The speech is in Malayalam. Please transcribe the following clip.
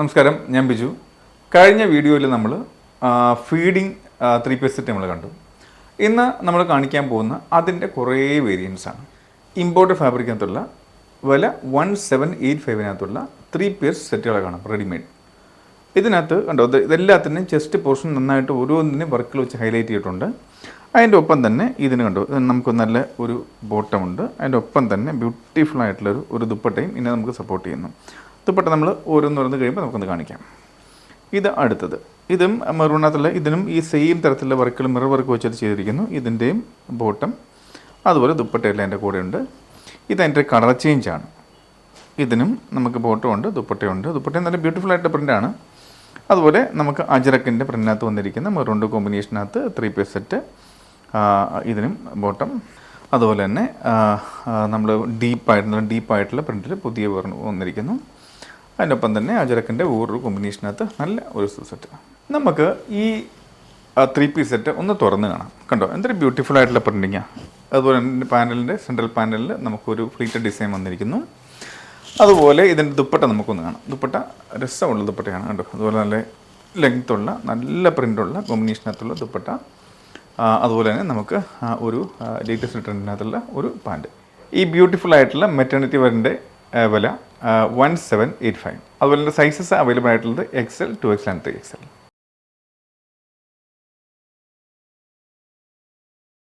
നമസ്കാരം, ഞാൻ ബിജു. കഴിഞ്ഞ വീഡിയോയിൽ നമ്മൾ ഫീഡിങ് 3 പീസ് സെറ്റ് നമ്മൾ കണ്ടു. ഇന്ന് നമ്മൾ കാണിക്കാൻ പോകുന്ന അതിൻ്റെ കുറേ വേരിയൻസ് ആണ്. ഇമ്പോർട്ടഡ് ഫാബ്രിക്കിനകത്തുള്ള വില 1785-നകത്തുള്ള 3 പീസ് സെറ്റുകൾ കാണാം, റെഡിമെയ്ഡ്. ഇതിനകത്ത് കണ്ടോ, ഇതെല്ലാത്തിനും ചെസ്റ്റ് പോർഷൻ നന്നായിട്ട് ഓരോന്നിനും വർക്കിൽ വെച്ച് ഹൈലൈറ്റ് ചെയ്തിട്ടുണ്ട്. അതിൻ്റെ ഒപ്പം തന്നെ ഇതിന് കണ്ടോ, നമുക്ക് നല്ല ഒരു ബോട്ടമുണ്ട്. അതിൻ്റെ ഒപ്പം തന്നെ ബ്യൂട്ടിഫുൾ ആയിട്ടുള്ളൊരു ദുപ്പട്ടയും ഇനി നമുക്ക് സപ്പോർട്ട് ചെയ്യുന്നു. ദുപ്പട്ട നമ്മൾ ഓരോന്ന് കഴിയുമ്പോൾ നമുക്കൊന്ന് കാണിക്കാം. ഇത് അടുത്തത്, ഇതും മെറൂണിനകത്തുള്ള, ഇതിനും ഈ സെയിം തരത്തിലുള്ള വർക്കുകൾ മിറർ വർക്ക് വെച്ചിട്ട് ചെയ്തിരിക്കുന്നു. ഇതിൻ്റെയും ബോട്ടം അതുപോലെ ദുപ്പട്ടയെല്ലാം എൻ്റെ കൂടെ ഉണ്ട്. ഇതെൻ്റെ കളർ ചേഞ്ചാണ്. ഇതിനും നമുക്ക് ബോട്ടമുണ്ട്, ദുപ്പട്ടയുണ്ട്. ദുപ്പട്ടയും നല്ല ബ്യൂട്ടിഫുൾ ആയിട്ട് പ്രിൻ്റാണ്. അതുപോലെ നമുക്ക് അജറക്കിൻ്റെ പ്രിൻ്റിനകത്ത് വന്നിരിക്കുന്ന മെറൂണിൻ്റെ കോമ്പിനേഷനകത്ത് 3 പീസ് സെറ്റ്, ഇതിനും ബോട്ടം. അതുപോലെ തന്നെ നമ്മൾ ഡീപ്പായിട്ടുള്ള പ്രിൻറ്റിൽ പുതിയ വന്നിരിക്കുന്നു. അതിനൊപ്പം തന്നെ അജറക്കിൻ്റെ വേറൊരു കോമ്പിനേഷനകത്ത് നല്ല ഒരു സെറ്റ്. നമുക്ക് ഈ 3 പീസ് സെറ്റ് ഒന്ന് തുറന്ന് കാണാം. കണ്ടോ, എന്തൊരു ബ്യൂട്ടിഫുൾ ആയിട്ടുള്ള പ്രിൻറ്റിങ്ങാണ്. അതുപോലെ തന്നെ പാനലിൻ്റെ സെൻട്രൽ പാനലിൽ നമുക്കൊരു ഫ്ലീറ്റഡ് ഡിസൈൻ വന്നിരിക്കുന്നു. അതുപോലെ ഇതിൻ്റെ ദുപ്പട്ട നമുക്കൊന്ന് കാണാം. ദുപ്പട്ട രസമുള്ള ദുപ്പട്ടയാണ് കണ്ടോ. അതുപോലെ നല്ല ലെങ്ത്തുള്ള നല്ല പ്രിൻ്റുള്ള കോമ്പിനേഷനകത്തുള്ള ദുപ്പട്ട. അതുപോലെ തന്നെ നമുക്ക് ഒരു ലേറ്റസ്റ്റ് ട്രെൻഡിനകത്തുള്ള ഒരു പാൻറ്റ്. ഈ ബ്യൂട്ടിഫുൾ ആയിട്ടുള്ള മെറ്റേണിറ്റി വെയറിൻ്റെ വില 1785. അതുപോലെ തന്നെ സൈസസ് അവൈലബിൾ ആയിട്ടുള്ളത് XL, 2XL ആൻഡ് 3XL.